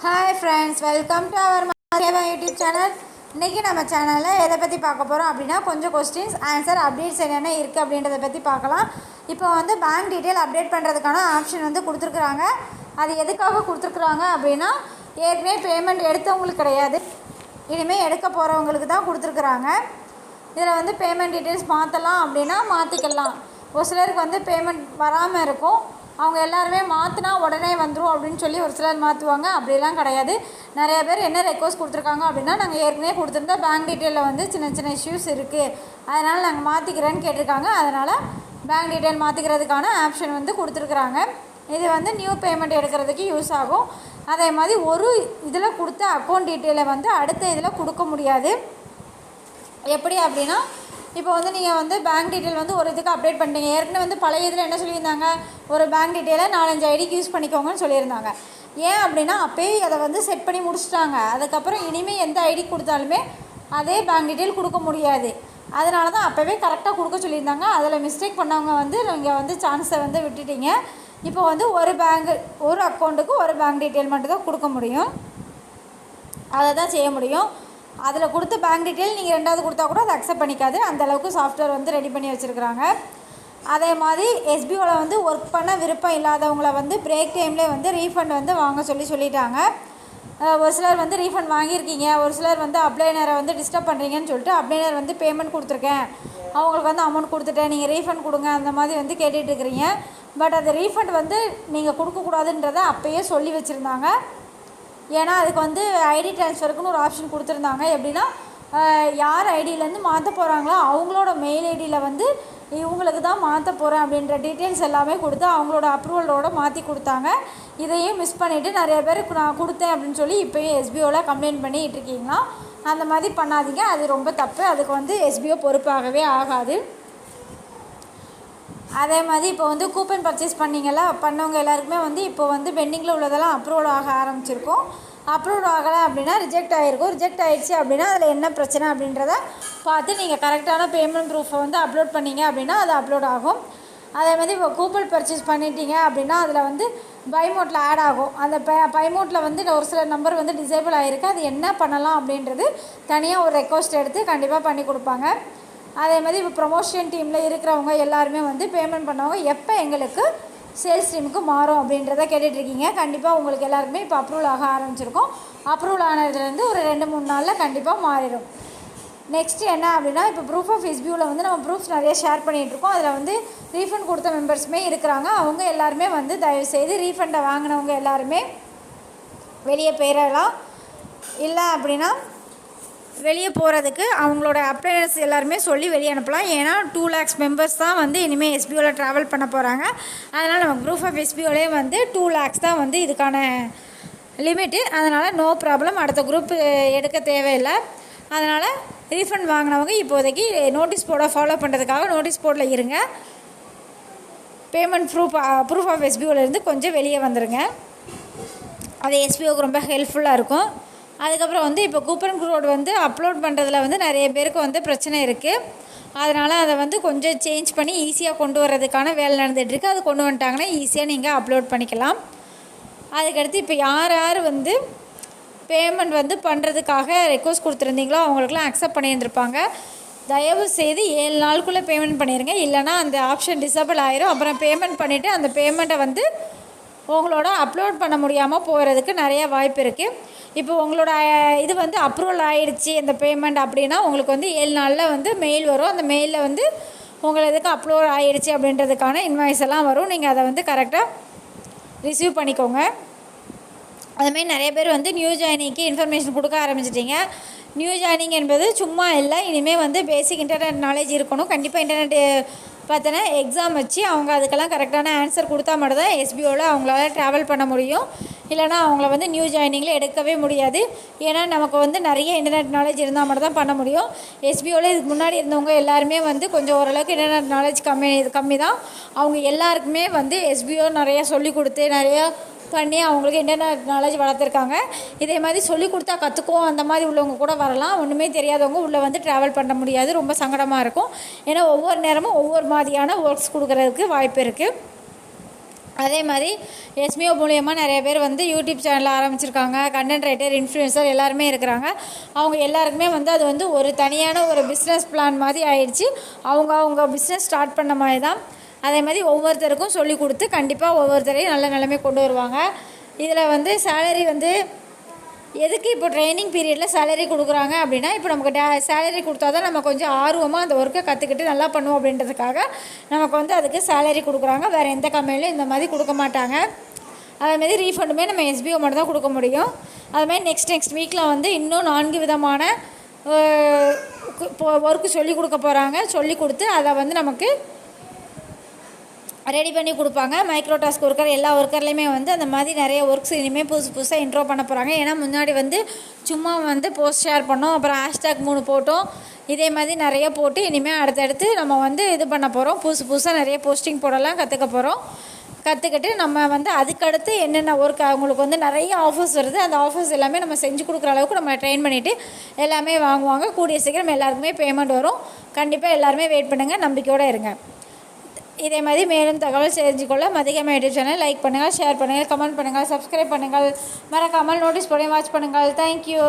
Hi friends, welcome to our Seva YouTube channel. இன்றைக்கி நம்ம சேனலில் எதை பற்றி பார்க்க போகிறோம் அப்படின்னா, கொஞ்சம் கொஸ்டின்ஸ் ஆன்சர் அப்டேட்ஸ் என்னென்ன இருக்குது அப்படின்றத பற்றி பார்க்கலாம். இப்போ வந்து பேங்க் டீட்டெயில் அப்டேட் பண்ணுறதுக்கான ஆப்ஷன் வந்து கொடுத்துருக்குறாங்க. அது எதுக்காக கொடுத்துருக்குறாங்க அப்படின்னா, ஏற்கனவே பேமெண்ட் எடுத்தவங்களுக்கு கிடையாது, இனிமேல் எடுக்க போகிறவங்களுக்கு தான் கொடுத்துருக்குறாங்க. இதில் வந்து பேமெண்ட் டீட்டெயில்ஸ் மாற்றலாம் அப்படின்னா மாற்றிக்கலாம். ஒரு சிலருக்கு வந்து பேமெண்ட் வராமல் இருக்கும், அவங்க எல்லாருமே மாற்றினா உடனே வந்துடும் அப்படின்னு சொல்லி ஒரு சிலர் மாற்றுவாங்க. அப்படிலாம் கிடையாது. நிறைய பேர் என்ன ரெக்வஸ்ட் கொடுத்துருக்காங்க அப்படின்னா, நாங்கள் ஏற்கனவே கொடுத்துருந்தா பேங்க் டீட்டெயிலில் வந்து சின்ன சின்ன இஷ்யூஸ் இருக்குது, அதனால் நாங்கள் மாற்றிக்கிறேன்னு கேட்டிருக்காங்க. அதனால் பேங்க் டீட்டெயில் மாற்றிக்கிறதுக்கான ஆப்ஷன் வந்து கொடுத்துருக்குறாங்க. இது வந்து நியூ பேமெண்ட் எடுக்கிறதுக்கு யூஸ் ஆகும். அதே மாதிரி ஒரு இதில் கொடுத்த அக்கௌண்ட் டீட்டெயிலை வந்து அடுத்த இதில் கொடுக்க முடியாது. எப்படி அப்படின்னா, இப்போ வந்து நீங்கள் வந்து பேங்க் டீட்டெயில் வந்து ஒரு இதுக்கு அப்டேட் பண்ணிட்டீங்க. ஏற்கனவே வந்து பழைய இதில் என்ன சொல்லியிருந்தாங்க, ஒரு பேங்க் டீட்டெயிலை 4-5 ஐடிக்கு யூஸ் பண்ணிக்கோங்கன்னு சொல்லியிருந்தாங்க. ஏன் அப்படின்னா, அப்போயே அதை வந்து செட் பண்ணி முடிச்சிட்டாங்க. அதுக்கப்புறம் இனிமேல் எந்த ஐடி கொடுத்தாலுமே அதே பேங்க் டீட்டெயில் கொடுக்க முடியாது. அதனால தான் அப்போவே கரெக்டாக கொடுக்க சொல்லியிருந்தாங்க. அதில் மிஸ்டேக் பண்ணவங்க வந்து நீங்கள் வந்து சான்ஸை வந்து விட்டுட்டீங்க. இப்போ வந்து ஒரு அக்கௌண்ட்டுக்கு ஒரு பேங்க் டீட்டெயில் மட்டும் தான் கொடுக்க முடியும். அதை தான் செய்ய முடியும். அதில் கொடுத்த பேங்க் டீட்டெயில் நீங்கள் ரெண்டாவது கொடுத்தா கூட அதை அக்செப்ட் பண்ணிக்காது. அந்தளவுக்கு சாஃப்ட்வேர் வந்து ரெடி பண்ணி வச்சுருக்குறாங்க. அதே மாதிரி எஸ்பிஓவில் வந்து ஒர்க் பண்ண விருப்பம் இல்லாதவங்கள வந்து பிரேக் டைம்லேயே வந்து ரீஃபண்ட் வந்து வாங்க சொல்லிட்டாங்க. ஒரு சிலர் வந்து ரீஃபண்ட் வாங்கியிருக்கீங்க, ஒரு சிலர் வந்து அப்ளைனரை வந்து டிஸ்டர்ப் பண்ணுறீங்கன்னு சொல்லிட்டு அப்ளைனர் வந்து பேமெண்ட் கொடுத்துருக்கேன், அவங்களுக்கு வந்து அமௌண்ட் கொடுத்துட்டேன், நீங்கள் ரீஃபண்ட் கொடுங்க அந்த மாதிரி வந்து கேட்டுட்ருக்கிறீங்க. பட் அது ரீஃபண்ட் வந்து நீங்கள் கொடுக்கக்கூடாதுன்றதை அப்போயே சொல்லி வச்சுருந்தாங்க. ஏன்னா அதுக்கு வந்து ஐடி ட்ரான்ஸ்ஃபருக்குன்னு ஒரு ஆப்ஷன் கொடுத்துருந்தாங்க. எப்படின்னா, யார் ஐடியிலேருந்து மாற்ற போகிறாங்களோ அவங்களோட மெயில் ஐடியில் வந்து இவங்களுக்கு தான் மாற்ற போகிறேன் அப்படின்ற டீட்டெயில்ஸ் எல்லாமே கொடுத்து அவங்களோட அப்ரூவலோடு மாற்றி கொடுத்தாங்க. இதையும் மிஸ் பண்ணிவிட்டு நிறைய பேருக்கு நான் கொடுத்தேன் அப்படின்னு சொல்லி இப்போயும் எஸ்பிஓவில் கம்ப்ளைண்ட் பண்ணிகிட்டு இருக்கீங்களா. அந்த மாதிரி பண்ணாதீங்க, அது ரொம்ப தப்பு. அதுக்கு வந்து எஸ்பிஓ பொறுப்பாகவே ஆகாது. அதே மாதிரி இப்போ வந்து கூப்பன் பர்ச்சேஸ் பண்ணவங்க எல்லாருக்குமே வந்து இப்போ வந்து பெண்டிங்கில் உள்ளதெல்லாம் அப்ரூவல் ஆக ஆரம்பிச்சிருக்கும். அப்ரூவல் ஆகலை அப்படின்னா ரிஜெக்ட் ஆகிருக்கும். ரிஜெக்ட் ஆகிடுச்சு அப்படின்னா அதில் என்ன பிரச்சனை அப்படின்றத பார்த்து நீங்கள் கரெக்டான பேமெண்ட் ப்ரூஃபை வந்து அப்லோட் பண்ணிங்க அப்படின்னா அது அப்லோட் ஆகும். அதே மாதிரி இப்போ கூப்பன் பர்ச்சேஸ் பண்ணிட்டீங்க அப்படின்னா அதில் வந்து பை மோட்டில் ஆட் ஆகும். அந்த பை மோட்டில் வந்து ஒரு சில நம்பர் வந்து டிசேபிள் ஆகிருக்கு. அது என்ன பண்ணலாம் அப்படின்றது தனியாக ஒரு ரெக்வஸ்ட் எடுத்து கண்டிப்பாக பண்ணி கொடுப்பாங்க. அதே மாதிரி இப்போ ப்ரொமோஷன் டீமில் இருக்கிறவங்க எல்லாருமே வந்து பேமெண்ட் பண்ணவங்க எப்போ எங்களுக்கு சேல்ஸ் டீமுக்கு மாறும் அப்படின்றத கேட்டுட்ருக்கீங்க. கண்டிப்பாக உங்களுக்கு எல்லாருக்குமே இப்போ அப்ரூவல் ஆக ஆரம்பிச்சிருக்கோம். அப்ரூவல் ஆனதுலேருந்து ஒரு 2-3 நாளில் கண்டிப்பாக மாறிடும். நெக்ஸ்ட்டு என்ன அப்படின்னா, இப்போ ப்ரூஃப் ஆஃப் எஸ்பிஓவில் வந்து நம்ம ப்ரூஃப்ஸ் நிறைய ஷேர் பண்ணிகிட்ருக்கோம். அதில் வந்து ரீஃபண்ட் கொடுத்த மெம்பர்ஸுமே இருக்கிறாங்க. அவங்க எல்லாருமே வந்து தயவுசெய்து ரீஃபண்டை வாங்கினவங்க எல்லாருமே வெளியே போயிடலாம். இல்லை அப்படின்னா வெளியே போகிறதுக்கு அவங்களோட அப்ளைனர்ஸ் எல்லாருமே சொல்லி வெளியே அனுப்பலாம். ஏன்னா 2 lakhs மெம்பர்ஸ் தான் வந்து இனிமேல் எஸ்பிஓவில் ட்ராவல் பண்ண போகிறாங்க. அதனால் நம்ம ப்ரூஃப் ஆஃப் எஸ்பிஓலே வந்து 2 lakhs தான் வந்து இதுக்கான லிமிட்டு. அதனால் நோ ப்ராப்ளம், அடுத்த குரூப் எடுக்க தேவையில்லை. அதனால் ரீஃபண்ட் வாங்கினவங்க இப்போதைக்கு நோட்டீஸ் போர்டை ஃபாலோ பண்ணுறதுக்காக நோட்டீஸ் போர்டில் இருங்க. பேமெண்ட் ப்ரூஃப் ஆஃப் எஸ்பிஓலேருந்து கொஞ்சம் வெளியே வந்துடுங்க. அது எஸ்பிஓக்கு ரொம்ப ஹெல்ப்ஃபுல்லாக இருக்கும். அதுக்கப்புறம் வந்து இப்போ கூப்பன் கோட் வந்து அப்லோட் பண்ணுறதுல வந்து நிறைய பேருக்கு வந்து பிரச்சனை இருக்குது. அதனால் அதை வந்து கொஞ்சம் சேஞ்ச் பண்ணி ஈஸியாக கொண்டு வர்றதுக்கான வேலை நடந்துகிட்ருக்கு. அது கொண்டு வந்துட்டாங்கன்னா ஈஸியாக நீங்கள் அப்லோட் பண்ணிக்கலாம். அதுக்கடுத்து இப்போ யார் வந்து பேமெண்ட் வந்து பண்ணுறதுக்காக ரெக்வஸ்ட் கொடுத்துருந்தீங்களோ அவங்களுக்குலாம் அக்செப்ட் பண்ணியிருந்திருப்பாங்க. தயவு செய்து 7 நாளுக்குள்ளே பேமெண்ட் பண்ணிடுங்க. இல்லைனா அந்த ஆப்ஷன் டிசேபிள் ஆயிரும். அப்புறம் பேமெண்ட் பண்ணிவிட்டு அந்த பேமெண்ட்டை வந்து உங்களோட அப்லோட் பண்ண முடியாமல் போகிறதுக்கு நிறைய வாய்ப்பு இருக்குது. இப்போ உங்களோட இது வந்து அப்ரூவல் ஆகிடுச்சி இந்த பேமெண்ட் அப்படின்னா உங்களுக்கு வந்து 7 நாளில் வந்து மெயில் வரும். அந்த மெயிலில் வந்து இதுக்கு அப்லோட் ஆகிடுச்சி அப்படின்றதுக்கான இன்வாய்ஸ் எல்லாம் வரும். நீங்கள் அதை வந்து கரெக்டாக ரிசீவ் பண்ணிக்கோங்க. அதுமாரி நிறைய பேர் வந்து நியூ ஜாயினிங்க்கு இன்ஃபர்மேஷன் கொடுக்க ஆரம்பிச்சிட்டிங்க. நியூ ஜாயினிங் என்பது சும்மா இல்லை, இனிமேல் வந்து பேசிக் இன்டர்நெட் நாலேஜ் இருக்கணும். கண்டிப்பாக இன்டர்நெட் பார்த்தோன்னா எக்ஸாம் வச்சு அவங்க அதுக்கெல்லாம் கரெக்டான ஆன்சர் கொடுத்தா மட்டும் தான் எஸ்பிஓவில் அவங்களால ட்ராவல் பண்ண முடியும். இல்லைனா அவங்கள வந்து நியூ ஜாயினிங்கில் எடுக்கவே முடியாது. ஏன்னா நமக்கு வந்து நிறைய இன்டர்நெட் நாலேஜ் இருந்தால் மட்டும் தான் பண்ண முடியும். எஸ்பிஓவில் இதுக்கு முன்னாடி இருந்தவங்க எல்லாருமே வந்து கொஞ்சம் ஓரளவுக்கு இன்டர்நெட் நாலேஜ் கம்மி தான். அவங்க எல்லாருக்குமே வந்து எஸ்பிஓ நிறையா சொல்லி கொடுத்து நிறையா பண்ணி அவங்களுக்கு இன்டர்நெட் நாலேஜ் வளர்த்துருக்காங்க. இதே மாதிரி சொல்லி கொடுத்தா கற்றுக்குவோம் அந்த மாதிரி உள்ளவங்க கூட வரலாம். ஒன்றுமே தெரியாதவங்க உள்ளே வந்து ட்ராவல் பண்ண முடியாது, ரொம்ப சங்கடமாக இருக்கும். ஏன்னா ஒவ்வொரு நேரமும் ஒவ்வொரு மாதிரியான ஒர்க்ஸ் கொடுக்குறதுக்கு வாய்ப்பு இருக்குது. அதே மாதிரி எஸ்மிஓ மூலியமாக நிறைய பேர் வந்து யூடியூப் சேனல் ஆரம்பிச்சிருக்காங்க. கண்டென்ட் ரைட்டர், இன்ஃப்ளூயன்சர் எல்லாருமே இருக்கிறாங்க. அவங்க எல்லாருக்குமே வந்து அது வந்து ஒரு தனியான ஒரு பிஸ்னஸ் பிளான் மாதிரி ஆயிடுச்சு. அவங்க பிஸ்னஸ் ஸ்டார்ட் பண்ண மாதிரி தான். அதே மாதிரி ஒவ்வொருத்தருக்கும் சொல்லி கொடுத்து கண்டிப்பாக ஒவ்வொருத்தரையும் நல்ல நிலைமை கொண்டு வருவாங்க. இதில் வந்து சேலரி வந்து எதுக்கு இப்போ ட்ரைனிங் பீரியடில் சேலரி கொடுக்குறாங்க அப்படின்னா, இப்போ நமக்கு சேலரி கொடுத்தா தான் நம்ம கொஞ்சம் ஆர்வமாக அந்த ஒர்க்கை கற்றுக்கிட்டு நல்லா பண்ணுவோம் அப்படின்றதுக்காக நமக்கு வந்து அதுக்கு சேலரி கொடுக்குறாங்க. வேறு எந்த கம்பெனிலும் இந்த மாதிரி கொடுக்க மாட்டாங்க. அதேமாரி ரீஃபண்டுமே நம்ம எஸ்பிஓ மட்டும் தான் கொடுக்க முடியும். அதுமாதிரி நெக்ஸ்ட் வீக்கில் வந்து இன்னும் 4 விதமான ஒர்க்கு சொல்லி கொடுக்க போகிறாங்க. சொல்லி கொடுத்து அதை வந்து நமக்கு ரெடி பண்ணி கொடுப்பாங்க. மைக்ரோ டாஸ்க் ஒர்க்கர் எல்லா ஒர்க்கர்லேயுமே வந்து அந்த மாதிரி நிறைய ஒர்க்ஸ் இனிமேல் புதுசாக இன்ட்ரோ பண்ண போகிறாங்க. ஏன்னா முன்னாடி வந்து சும்மா வந்து போஸ்ட் ஷேர் பண்ணோம், அப்புறம் ஹேஷ்டேக் 3 போட்டோம். இதே மாதிரி நிறைய போட்டு இனிமேல் அடுத்தடுத்து நம்ம வந்து இது பண்ண போகிறோம். புதுசாக நிறைய போஸ்டிங் போடலாம் கற்றுக்க போகிறோம். கற்றுக்கிட்டு நம்ம வந்து அதுக்கடுத்து என்னென்ன ஒர்க் அவங்களுக்கு வந்து நிறைய ஆஃபர்ஸ் வருது, அந்த ஆஃபர்ஸ் எல்லாமே நம்ம செஞ்சு கொடுக்குற அளவுக்கு நம்ம ட்ரெயின் பண்ணிவிட்டு எல்லாமே வாங்குவாங்க. கூடிய சீக்கிரம் எல்லாருக்குமே பேமெண்ட் வரும். கண்டிப்பாக எல்லாருமே வெயிட் பண்ணுங்கள், நம்பிக்கையோடு இருங்க. இதே மாதிரி மேலும் தகவல் தெரிஞ்சுக்கொள்ள மதிகமா யூடியூப் சேனல் லைக் பண்ணுங்கள், ஷேர் பண்ணுங்கள், கமெண்ட் பண்ணுங்கள், சப்ஸ்கிரைப் பண்ணுங்கள், மறக்காமல் நோட்டீஸ் போட வாட்ச் பண்ணுங்கள். தேங்க்யூ.